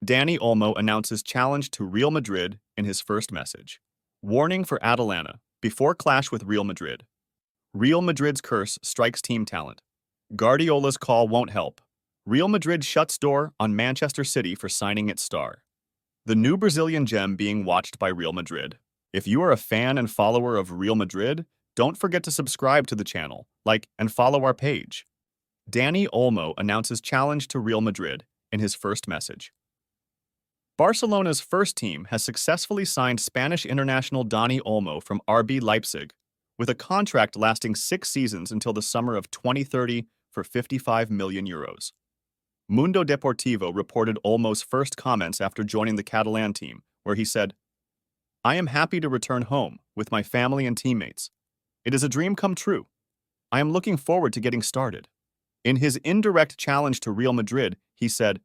Dani Olmo announces challenge to Real Madrid in his first message. Warning for Atalanta, before clash with Real Madrid. Real Madrid's curse strikes team talent. Guardiola's call won't help. Real Madrid shuts door on Manchester City for signing its star. The new Brazilian gem being watched by Real Madrid. If you are a fan and follower of Real Madrid, don't forget to subscribe to the channel, like, and follow our page. Dani Olmo announces challenge to Real Madrid in his first message. Barcelona's first team has successfully signed Spanish international Dani Olmo from RB Leipzig, with a contract lasting 6 seasons until the summer of 2030 for €55 million. Mundo Deportivo reported Olmo's first comments after joining the Catalan team, where he said, "I am happy to return home with my family and teammates. It is a dream come true. I am looking forward to getting started." In his indirect challenge to Real Madrid, he said,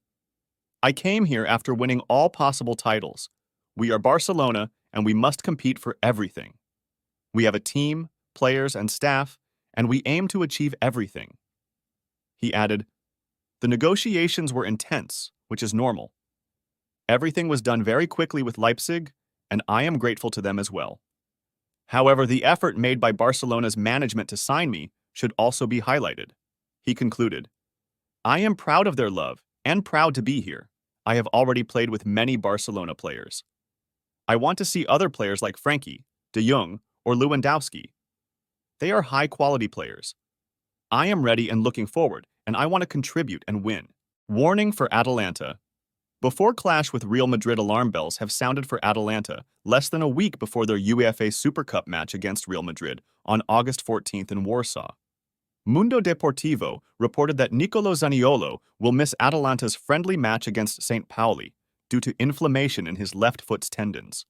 "I came here after winning all possible titles. We are Barcelona, and we must compete for everything. We have a team, players, and staff, and we aim to achieve everything." He added, "The negotiations were intense, which is normal. Everything was done very quickly with Leipzig, and I am grateful to them as well. However, the effort made by Barcelona's management to sign me should also be highlighted." He concluded, "I am proud of their love and proud to be here. I have already played with many Barcelona players. I want to see other players like Frankie, De Jong, or Lewandowski. They are high-quality players. I am ready and looking forward, and I want to contribute and win." Warning for Atalanta. Before clash with Real Madrid, alarm bells have sounded for Atalanta less than a week before their UEFA Super Cup match against Real Madrid on August 14th in Warsaw. Mundo Deportivo reported that Nicolo Zaniolo will miss Atalanta's friendly match against St. Pauli due to inflammation in his left foot's tendons.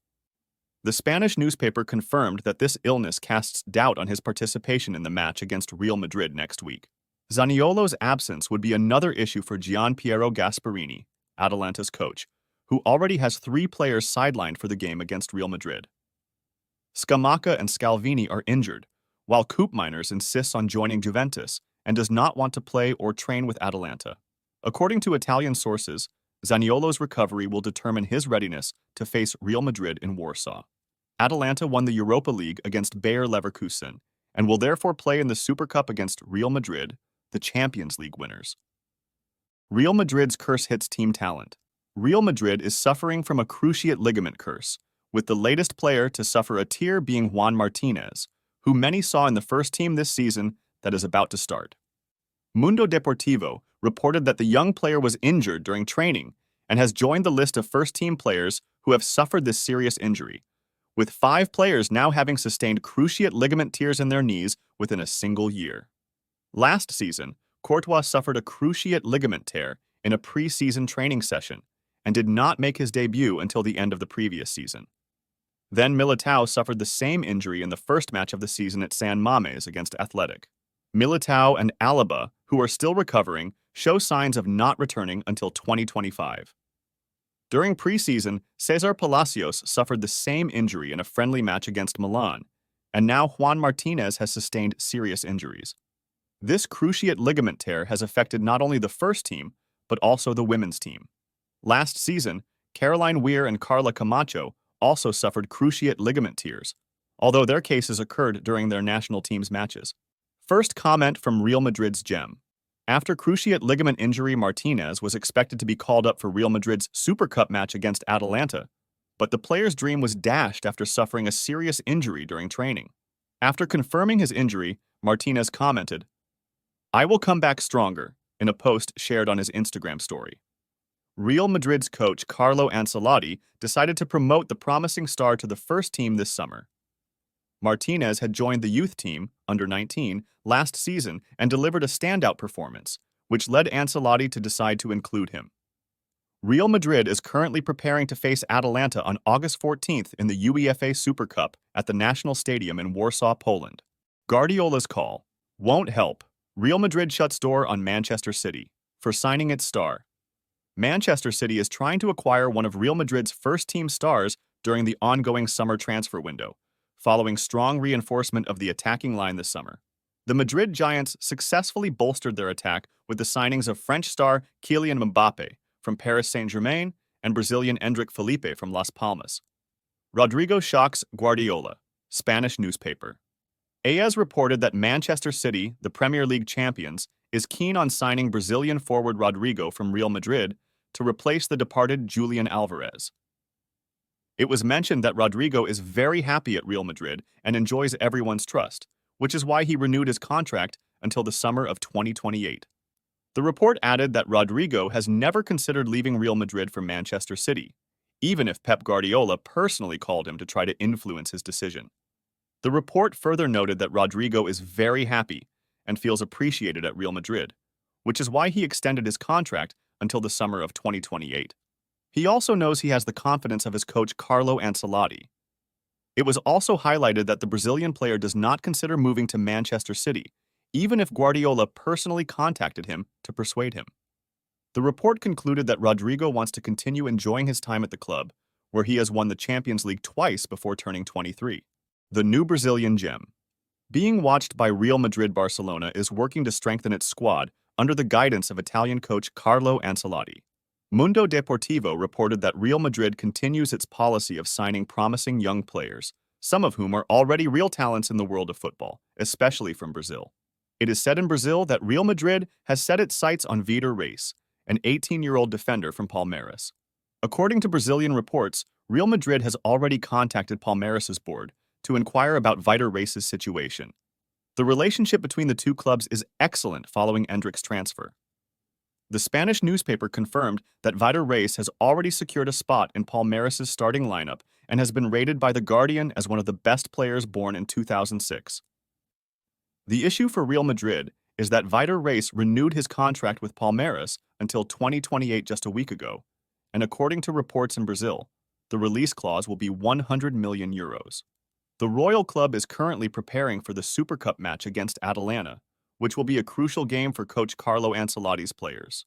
The Spanish newspaper confirmed that this illness casts doubt on his participation in the match against Real Madrid next week. Zaniolo's absence would be another issue for Gianpiero Gasperini, Atalanta's coach, who already has 3 players sidelined for the game against Real Madrid. Scamacca and Scalvini are injured, while Koopmeiners insists on joining Juventus and does not want to play or train with Atalanta. According to Italian sources, Zaniolo's recovery will determine his readiness to face Real Madrid in Warsaw. Atalanta won the Europa League against Bayer Leverkusen and will therefore play in the Super Cup against Real Madrid, the Champions League winners. Real Madrid's curse hits team talent. Real Madrid is suffering from a cruciate ligament curse, with the latest player to suffer a tear being Juan Martinez, who many saw in the first team this season that is about to start. Mundo Deportivo reported that the young player was injured during training and has joined the list of first-team players who have suffered this serious injury, with 5 players now having sustained cruciate ligament tears in their knees within a single year. Last season, Courtois suffered a cruciate ligament tear in a pre-season training session and did not make his debut until the end of the previous season. Then Militao suffered the same injury in the first match of the season at San Mamés against Athletic. Militao and Alaba, who are still recovering, show signs of not returning until 2025. During preseason, Cesar Palacios suffered the same injury in a friendly match against Milan, and now Juan Martinez has sustained serious injuries. This cruciate ligament tear has affected not only the first team, but also the women's team. Last season, Caroline Weir and Carla Camacho also suffered cruciate ligament tears, although their cases occurred during their national team's matches. First comment from Real Madrid's gem. After cruciate ligament injury, Martinez was expected to be called up for Real Madrid's Super Cup match against Atalanta, but the player's dream was dashed after suffering a serious injury during training. After confirming his injury, Martinez commented, "I will come back stronger," in a post shared on his Instagram story. Real Madrid's coach Carlo Ancelotti decided to promote the promising star to the first team this summer. Martinez had joined the youth team, under 19, last season and delivered a standout performance, which led Ancelotti to decide to include him. Real Madrid is currently preparing to face Atalanta on August 14th in the UEFA Super Cup at the National Stadium in Warsaw, Poland. Guardiola's call won't help. Real Madrid shuts door on Manchester City for signing its star. Manchester City is trying to acquire one of Real Madrid's first-team stars during the ongoing summer transfer window, following strong reinforcement of the attacking line this summer. The Madrid Giants successfully bolstered their attack with the signings of French star Kylian Mbappé from Paris Saint-Germain and Brazilian Endrick Felipe from Las Palmas. Rodrigo shocks Guardiola, Spanish newspaper. AS reported that Manchester City, the Premier League champions, is keen on signing Brazilian forward Rodrigo from Real Madrid to replace the departed Julian Alvarez. It was mentioned that Rodrigo is very happy at Real Madrid and enjoys everyone's trust, which is why he renewed his contract until the summer of 2028. The report added that Rodrigo has never considered leaving Real Madrid for Manchester City, even if Pep Guardiola personally called him to try to influence his decision. The report further noted that Rodrigo is very happy and feels appreciated at Real Madrid, which is why he extended his contract until the summer of 2028. He also knows he has the confidence of his coach Carlo Ancelotti. It was also highlighted that the Brazilian player does not consider moving to Manchester City, even if Guardiola personally contacted him to persuade him. The report concluded that Rodrigo wants to continue enjoying his time at the club, where he has won the Champions League twice before turning 23. The new Brazilian gem. Being watched by Real Madrid. Barcelona is working to strengthen its squad under the guidance of Italian coach Carlo Ancelotti. Mundo Deportivo reported that Real Madrid continues its policy of signing promising young players, some of whom are already real talents in the world of football, especially from Brazil. It is said in Brazil that Real Madrid has set its sights on Vitor Reis, an 18-year-old defender from Palmeiras. According to Brazilian reports, Real Madrid has already contacted Palmeiras' board to inquire about Vitor Reis' situation. The relationship between the two clubs is excellent following Endrick's transfer. The Spanish newspaper confirmed that Vitor Reis has already secured a spot in Palmeiras' starting lineup and has been rated by The Guardian as one of the best players born in 2006. The issue for Real Madrid is that Vitor Reis renewed his contract with Palmeiras until 2028 just a week ago, and according to reports in Brazil, the release clause will be 100 million euros. The Royal Club is currently preparing for the Super Cup match against Atalanta, which will be a crucial game for coach Carlo Ancelotti's players.